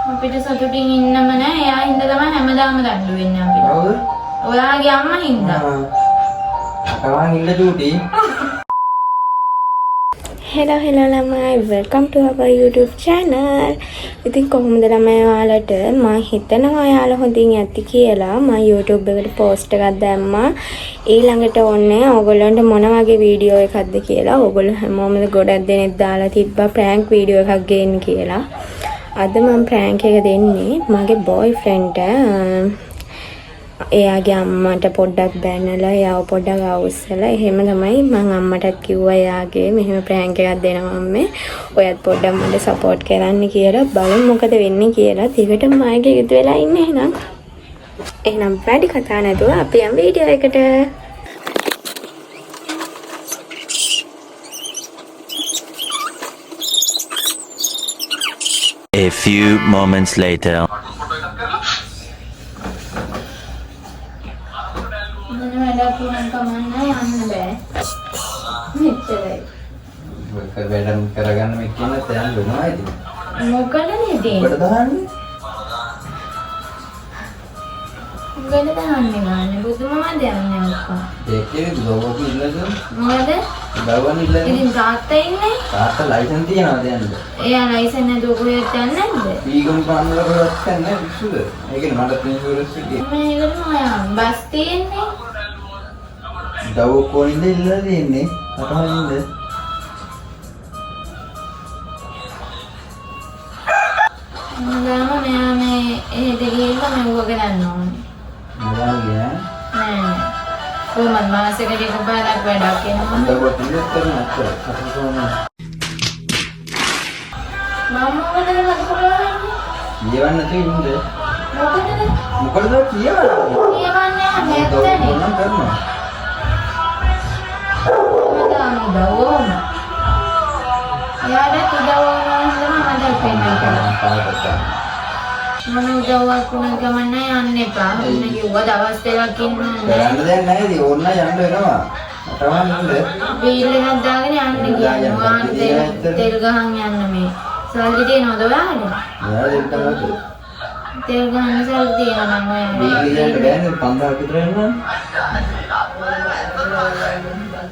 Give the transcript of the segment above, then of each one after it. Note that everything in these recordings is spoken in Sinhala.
අපිට සතුටින් ඉන්නම නෑ. එයා හින්දා තමයි හැමදාම දඬු වෙන්නේ අපිට. කවුද? ඔයාගේ අම්මා හින්දා. කවන් ඉන්න චූටි. Hello ළමයි, welcome to our YouTube channel. ඉතින් කොහොමද ළමයි ඔයාලට මම හිතනවා ඔයාලා හොඳින් ඇති කියලා මම YouTube එකට post එකක් දැම්මා. ඊළඟට ඕනේ ඕගොල්ලන්ට මොන වගේ වීඩියෝ එකක්ද කියලා. ඕගොල්ලෝ හැමෝම ගොඩක් දෙනෙක් දාලා තිබ්බා prank වීඩියෝ එකක් ගේන්න කියලා. අද මම prank එක දෙන්නේ මගේ boyfriend එයාගේ අම්මට පොඩ්ඩක් බැනලා එයාව පොඩ්ඩක් අවුස්සලා එහෙම තමයි මම අම්මටත් කිව්වා එයාගේ මෙහෙම ප්‍රෑන්ක් එකක් දෙනවා අම්මේ ඔයත් පොඩ්ඩක් මට සපෝට් කරන්න කියලා බලමු මොකද වෙන්නේ කියලා. දිගටම මාගේ ඉද වෙලා ඉන්නේ එහෙනම් වැඩි කතා නැතුව අපි යමු වීඩියෝ එකට. A few moments later. වැඩම කරගන්න මේ කියන තැන් දුනායිද? මොකද නේද? ඔබට දාන්නේ? උගල දාන්නේ ගන්න බුදුමම දයන්නේ අක්කා. දෙකේ දුවක ඉන්නද? මොකද? දවවන ඉන්නද? ඉතින් තාත්තා ඉන්නේ. තාත්තා ලයිසන් තියනවාද යන්න? එයා ලයිසන් නැතුව කොහෙවත් යන්නේ නැද්ද? ඊගොන් පාන්නවලවත් නැහැ විශ්ුද? ඒකනේ මට ඉන්ෂුරන්ස් එකේ. මේකට මොයා බස් තියෙන්නේ. දවව කොයින්ද ඉන්නද ඉන්නේ? අතහින්ද? මම මෙයා මේ එහෙට ගිහිල්ලා මෙව්ව කරන්න ඕනේ. මොනවාගේ නෑ. කොහොමද මාසෙකට එකපාරක් වැඩක් එනවා. දවව පිළිත් කරන අතර කටපාඩම්. මම මොකටද කරන්නේ? කියවන්න තියෙන්නේ. මොකටද? මොකටද කියවන්නේ? කියවන්නේ නැත්තනේ. මොනවා කරනවා? මම දවෝම. යාට උදව්වම මට පෙන්නන්න. මම උදව්වක් වුණා ගමන් යන්න එපා. මම කිව්වා දවස් දෙකක් ඉන්න. කරන්න දෙයක් නැහැ ඉතින් ඕන්න යන්න වෙනවා. තමයි නේද? බීල් එකක් දාගෙන යන්න කියන්නේ. වාන් තෙල් ගහන් යන්න මේ. සල්ලි දෙනවද ඔයාලට? ඔයාලා දෙන්න තමයි. තෙල් ගහන්න සල්ලි තියනවා නම් ඔයාලා. බීල් ගෑනේ 5000 විතර එනවා.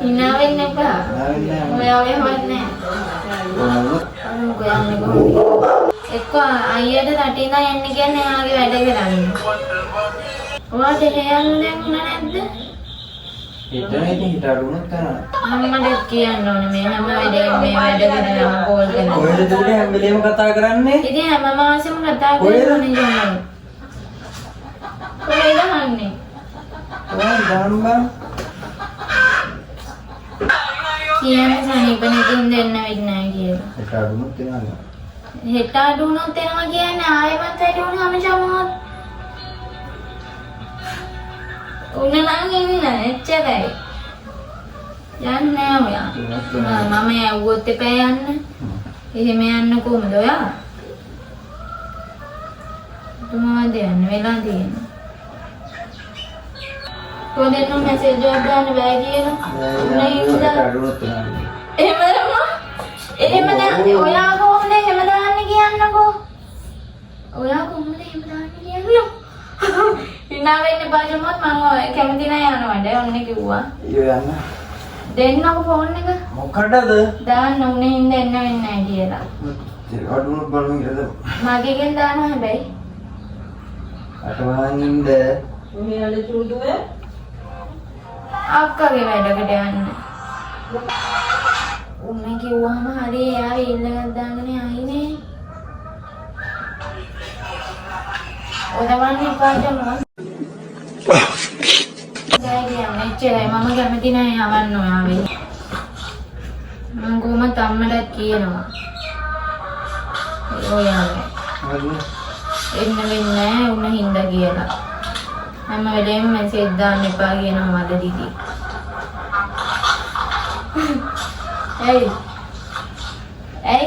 ඉන්න වෙන්න එපා. ඔයා ඔය හොයන්නේ එක්ක අයියට රටින් යන්න කියන්නේ එයාගේ වැඩ කරන්නේ. ඔයාට හේයන්න දෙන්න නැද්ද? හිටනේ ඉතින් හිටරුණොත් කරන්න. අම්මට කියන්න ඕනේ මේ හැම වෙලේම මේ වැඩ කරනවා කෝල් කරනවා. කොහෙද දුන්නේ හැම වෙලේම කතා කරන්නේ? ඉතින් හැම මාසෙම කතා කරන්නේ ජොනල්. කොහෙද හන්නේ? ඔයා ගාම්බා කියන්නේ සනීපනෙකින් දෙන්න වෙන්නේ නැහැ කියලා. හිටරුණොත් එනවා. හෙට අඩු වුණොත් එනවා කියන්නේ ආයෙමත් වැඩි වුණාම චමෝත්. උන්නලන් ඉන්න එච්චරයි. යන්නේ ඔයා. මම යවුවොත් එපා යන්න. එහෙම යන්න කොහමද ඔයා? තුමාද යන්න වෙලා තියෙනවා. කොහෙන්ද මැසේජ් එකක් දාන්න බෑ කියලා. හිටරුණොත් එනවා. එහෙම නෑ ඔයා කොහොමද එහෙම දාන්නේ කියන්නකෝ. ඔයා කොහොමද එහෙම දාන්නේ කියන්නකෝ. ඉන්නා වෙන්න බාජමොත් මම ඔය කැමති නෑ යනවද ඔන්න කිව්වා. ඊයෝ යන්න. දෙන්නකො ෆෝන් එක. මොකටද? දාන්න උනේ හින්ද එන්න වෙන්නේ නෑ කියලා. අඩුණු බලමු කියලා. මගේගෙන් දානවා හැබැයි. අටවහින්ද මෙයාලේ චූටුවේ අක්කගේ වැඩකට යන්න. උන්නේ කිව්වම හරි එයා ඉල්ලගත් දාගෙන ආයිනේ. ඔදවන්නේ පාටම. දැන් මෙච්චරයි මම කැමති නෑ යවන්න ඔයාවේ. මම කොහොමද අම්මටත් කියනවා. ඔයාගේ. එන්න වෙන්නේ නෑ උන්න හින්දා කියලා. හැම වෙලේම මැසේජ් දාන්න එපා කියනවා මද දිදී. Hey. Hey.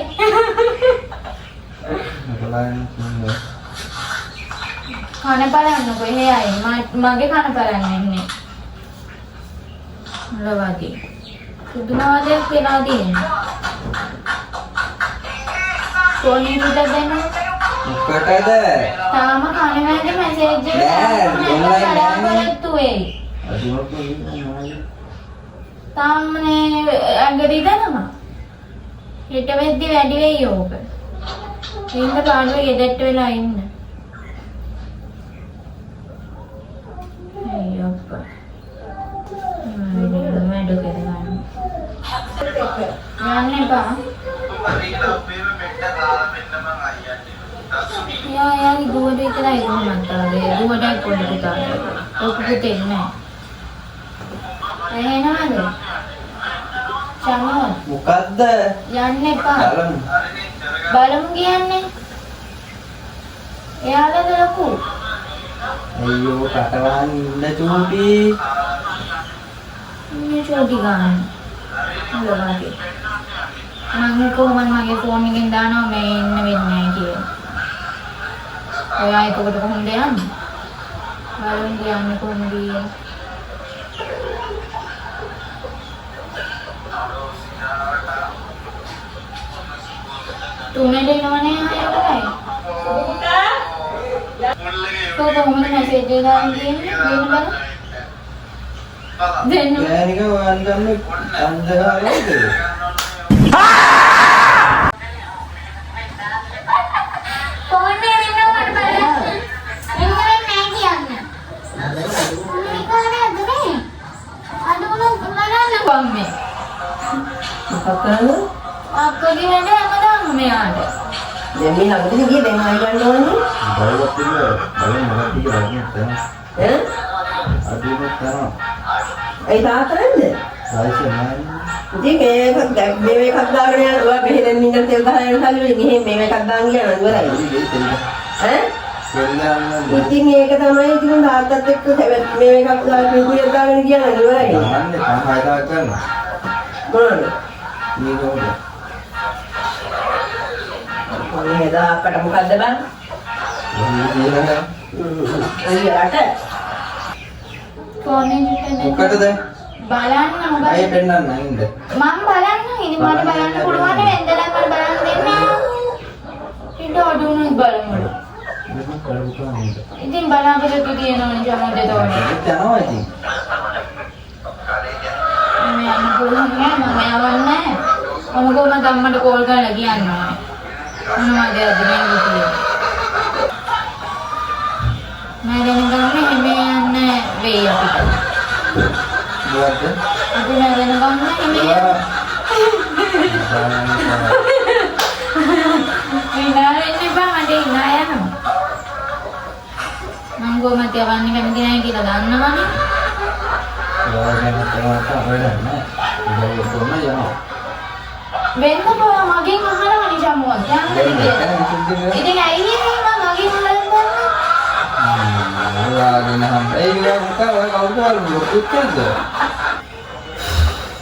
खाना पराන්න කොහේ යයි මගේ කන පරන්න ඉන්නේ. ලවාදී. පුදුමාදයක් වෙලා තියෙනවා. ෆෝන් එක දෙන්න. මොකටද? තාම කණවැදි මැසේජ් එක නෑ, online බලාපොරොත්තු වෙයි. අදිනොත් නෑ. තාමනේ ඇඟට ඉදනවා. හිට වෙද්දි වැඩි වෙයි ඕක. ඉන්න පාඩුවේ ගෙදරට වෙලා ඉන්න. අයියෝ. වැඩ කරගන්න. යන්න එපා. යා දුවට විතරයි කොහොමද තාලේ දුවට පොඩි පුතාට ඔක පුතේ නෑ එහෙනවද චමෝ මොකද්ද? යන්න එපා බලමු කියන්නේ එයාලද ලොකු අයියෝ කටවහන් ඉන්න චූටි. මේ චෝටි ගන්න හොලවාගේ මම කොහොමද මගේ ෆෝන් එකෙන් දානවා මේ ඉන්න වෙන්නේ නැහැ කියලා. ඔයා එතකොට කොහොමද යන්නේ? බලන්න යන්නේ කොහොමද? තුනේ දෙනවනේ ආයෙත්. කොහොමද මැසේජ් එක දාන්නේ? දෙන්න බලන්න. දෙන්න. ගෑනික වන්දන්නේ අන්දහාරයිද? කොහොමද වෙනවද බලන්න. එන්න නැහැ කියන්නේ. මේක නේද? අනුන බලන්න කොම්මේ. මොකක්ද? අක්කගේ වැඩ හැමදාම මෙයාට. දැන් මේ ළඟදී ගියේ දැන් ආයි ගන්න ඕනේ. බලවත් ඉන්න. බලන්න මොකක්ද කියන්නේ? ඈ? අදිනොත් කරනවා. ඒ තාතරන්නේ? ආයිෂ නෑ. ඉතින් මේක දාගෙන යනවා. ඔයා මෙහෙන් ඉන්න තෙල් ගහලා යන සල්ලි මෙහෙන් මේක දාගෙන යනවා ඉවරයි. ඈ? ඉතින් ඒක තමයි ඉතින් තාත්තත් එක්ක මේක දාගෙන කුලියක් දාගෙන කියනවා ඉවරයි. අහන්නේ 5000 කරනවා. මොනවද? මේක හොඳ. මේ දාකට මොකද්ද බං? අයියට ෆෝන් එකෙන් මොකටද? බලන්න මොකද? අය පෙන්නන්න නේද? මම බලන්න ඉතින් මට බලන්න පුළුවන් වෙන්දලා මට බලන්න දෙන්නේ. ඉන්න ඔඩුනුත් බලමු. මේක කරපුවා නේද? ඉතින් බලාපොරොත්තු තියෙනවනේ ජමෝදේ තෝරන. යනවා ඉතින්. මම යන්න පුළුවන් නෑ මම යවන්නේ. මම කොහොමද අම්මට කෝල් කරලා කියන්නේ? මොනවද අද මේ කිව්වේ? මම දැනගන්නේ එමේ යන්න වෙයි අපිට. මොකද්ද? අපි දැනගන්නේ එමේ විනාරෙන්නේ බා මට ඉන්න යනවා. මම කොහොමද යවන්නේ කැමති නැහැ කියලා දන්නවනේ. වෙන්න බා මගෙන් අහනවා නිජමුවත් යන්නේ කියලා. ඉතින් ඇයි මම මගෙන් අහලා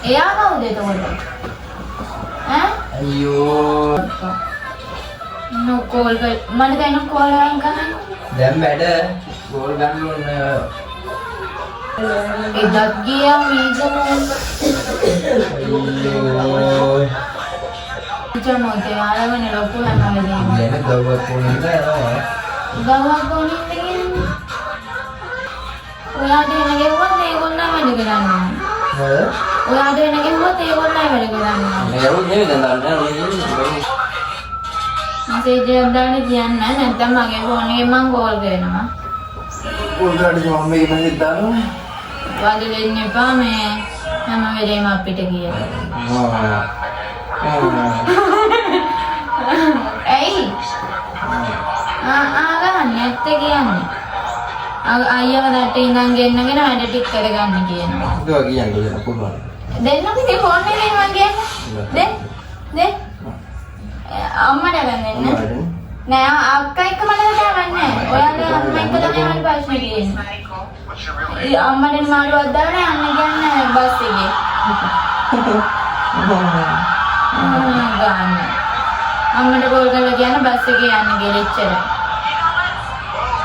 එයා කවුද එතකොට? ඈ? අයියෝ කෝල් කර මට දැන් කෝල් එකක් ගන්න. දැන් වැඩ ගෝල් ගන්න ඕන එදත් ගියා මීගම. අයියෝ ජමෝදේ ආරවන ලොකු යනවා දැන් දවස් කොහෙන්ද යනවා ගාවක් ගොනින් දෙන්නේ. ඔයාට එන ගෙවුවත් ඒගොල්ලෝ වැඩ කරන්නේ. හ්ම් ඔයාට එන ගෙවුවත් ඒගොල්ලෝ වැඩ කරන්නේ. මේ යවුත් නෙවෙයි දැන් දාන්න මැසේජ් එකක් දාන්න කියන්න නැත්නම් මගේ ෆෝන් එකෙන් මම කෝල් කරනවා. උඩට මම මේ මැසේජ් දානවා වදලෙන්න එපා මේ හැම වෙලේම අපිට කියලා. ඇයි? ගන්න ඇත්ත කියන්නේ. අයියව දැට ඉඳන් ගෙන්නගෙන වැඩ ටික කරගන්න කියනවා. ඒක කියන්නේ පුළුවන්. දෙන්නකෝ ඉතින් ෆෝන් එකෙන් මම කියන්නේ. දෙන්න. අම්මට ගන්න. නෑ අක්කා එක්ක මට ගන්නේ. ඔයාලා අම්මා එක්ක තමයි මට ප්‍රශ්නේ තියෙන්නේ. අම්මට මාළුවක් දාලා යන්න කියන්නේ බස් එකේ. ගන්න. අම්මට කෝල් කරලා කියන බස් එකේ යන්න ගෙලිච්චර.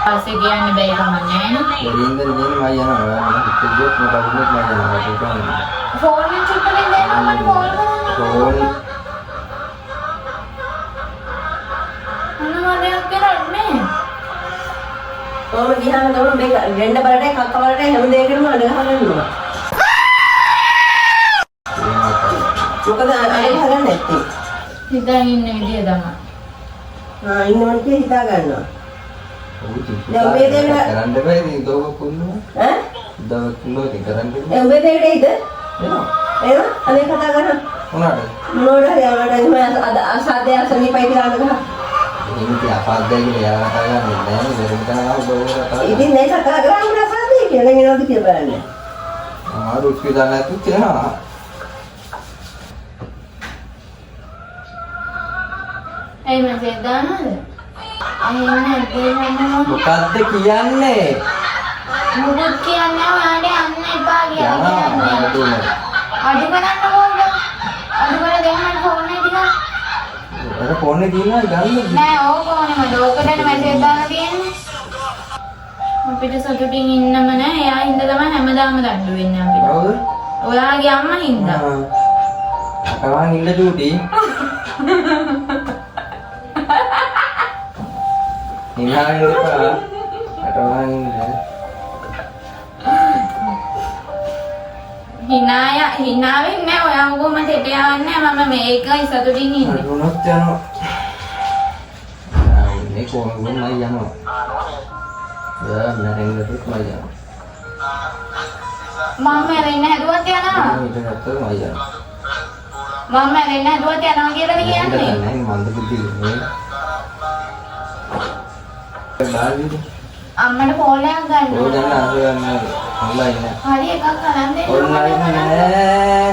බස් එකේ යන්න බැරි කම නැහැ නේ. දෙලින්ද දෙන්න මම යනවා. හිතේ ගොත් මොකක්ද මම යනවා. ෆෝන් එක චුට්ටකින් දෙන්න අම්මට කෝල් කරන්න. ෆෝන් මොනවද කරන්නේ? කොහොම ගියාම තමයි මේක වෙන්න බලට කක්ක වලට හැම දෙයකටම අඬ ගහගන්නවා. මොකද අඬ ගහගන්න නැත්තේ. හිතාගෙන ඉන්න විදිය තමයි. ඉන්නවන් කිය හිතා ගන්නවා. දැන් මේ දෙන්න කරන්න බෑ ඉතින් දෝක කුල්ලෝ. ඈ? දෝක කුල්ලෝ ඉතින් කරන්න බෑ. දැන් මේ දෙන්නට ඉද? එනවා. එනවා? අනේ කතා කරා. මොනවාද? මොනවද හරි ආවට එහෙම අසාධ්‍ය අසනීපයි කියලා අඬ ගහනවා. ඉතින් අපාද්දයි කියලා යාලා කතා කරන්නේ නැහැ. වෙරෙන්න කරනවා බෝල කතා. ඉතින් මේ කතා කරන්නේ අසාධ්‍ය කියලා නේද කියලා බලන්න. ආරුත් කියලා නැතු තියනවා. ඇයි මැසේජ් දානවද? අයියෝ දෙන්නම මොකද්ද කියන්නේ? මොකද කියන්නේ ආඩේ අන්න එපා කියලා කියන්නේ. අඩු කරන්න ඕනද? අඩු කරලා දෙන්න ෆෝන් එක ටික. අර ෆෝන් එකේ තියෙනවා ගන්න. නෑ ඕක ඕනෙම ඕකටනේ මැසේජ් දාලා තියෙන්නේ. අපිට සතුටින් ඉන්නම නෑ. එයා හින්දා තමයි හැමදාම දඬු වෙන්නේ අපිට. හවුද? ඔයාගේ අම්මා හින්දා. අකවන් ඉන්න චූටි. නිහාගෙන ඉපා. අකවන් ඉන්න. හිනාවෙන් නෑ ඔයා උගම දෙට යවන්නේ මම මේකයි සතුටින් ඉන්නේ. දුනොත් යනවා. මේ කොහොමද මම යනවා. නැරෙන්නත් මම යනවා. මම මැරෙන්න හැදුවත් යනවා. ඊට පස්සේ මම යනවා. මම මැරෙන්න හැදුවත් යනවා කියලාද කියන්නේ? නෑ මන්ද බුද්ධි නේ. බාල්විද? අම්මට ෆෝන් එකක් ගන්න. ඕක ගන්න අහු ගන්න ඔන්ලයින් නෑ. හරි එකක් ගන්න දෙන්න. ඔන්ලයින් නෑ.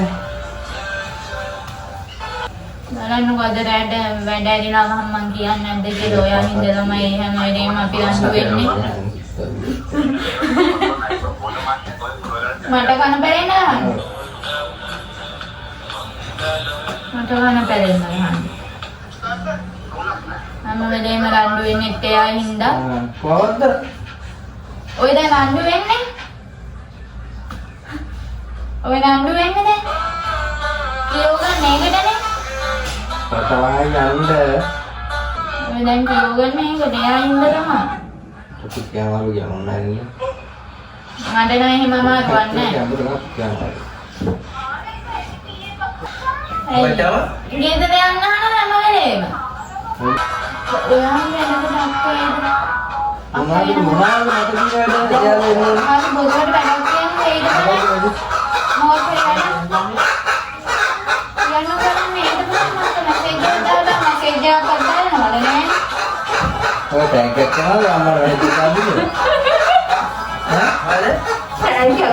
බලන්නකෝ අද රැට වැඩ ඇරිලා මම කියන්නේ නැද්ද කියලා ඔයා හින්දා තමයි හැම වෙලේම අපි අඬු වෙන්නේ. මට කන පෙරෙන්න ගන්න. මට කන පෙරෙන්න ගන්න. හැම වෙලේම අඬු වෙන්නේ එයා හින්දා. කොහොමද? ඔය දැන් අඬු වෙන්නේ? ඔය අඬු වෙන්නේ දැන්? කියෝගන්නේ ඒකටනේ. පටවයි යන්න. ඔය දැන් කියෝගන්නේ ඒකට එයා හින්දා තමයි. පුතු කියනවලු යනවා නෑ. මට නෑ එහෙම අමාරුවක් නෑ. ගේද දෙයක් නහන හැම වෙලේම. ඔයාගේ වැඩකට අප්පේද? මොනවද මට කියන්න එයාලා මාත් බොරුවට වැඩක් කියන්නේ ඒකද? මොකද වැඩ? යන්න කරන්නේ ඒකද මට මැසේජ් එකක් දාලා මැසේජ් එකක් අදාලනවද නෑ? ඔය ටැග් එක කරනවා අම්මා වැඩි කරන්නේ. ඈ? ටැග් එක.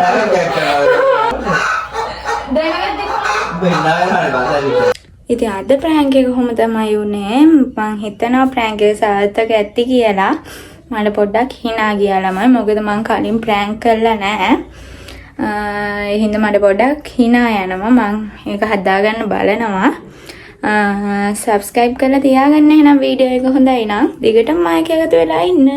දැනගත්තේ බෙන්නාගෙන ඉතින් අද ප්‍රෑන්ක් එක කොහොම තමයි උනේ මං හිතනවා ප්‍රෑන්ක් එක සාර්ථක ඇති කියලා. මට පොඩ්ඩක් hina ගියා ළමයි. මොකද මං කලින් ප්‍රෑන්ක් කරලා නැහැ. ඒ හින්දා මට පොඩ්ඩක් hina යනවා. මං ඒක හදාගන්න බලනවා. subscribe කරලා තියාගන්න එහෙනම් වීඩියෝ එක හොඳයි නම් දිගටම මායික් එකතු වෙලා ඉන්න.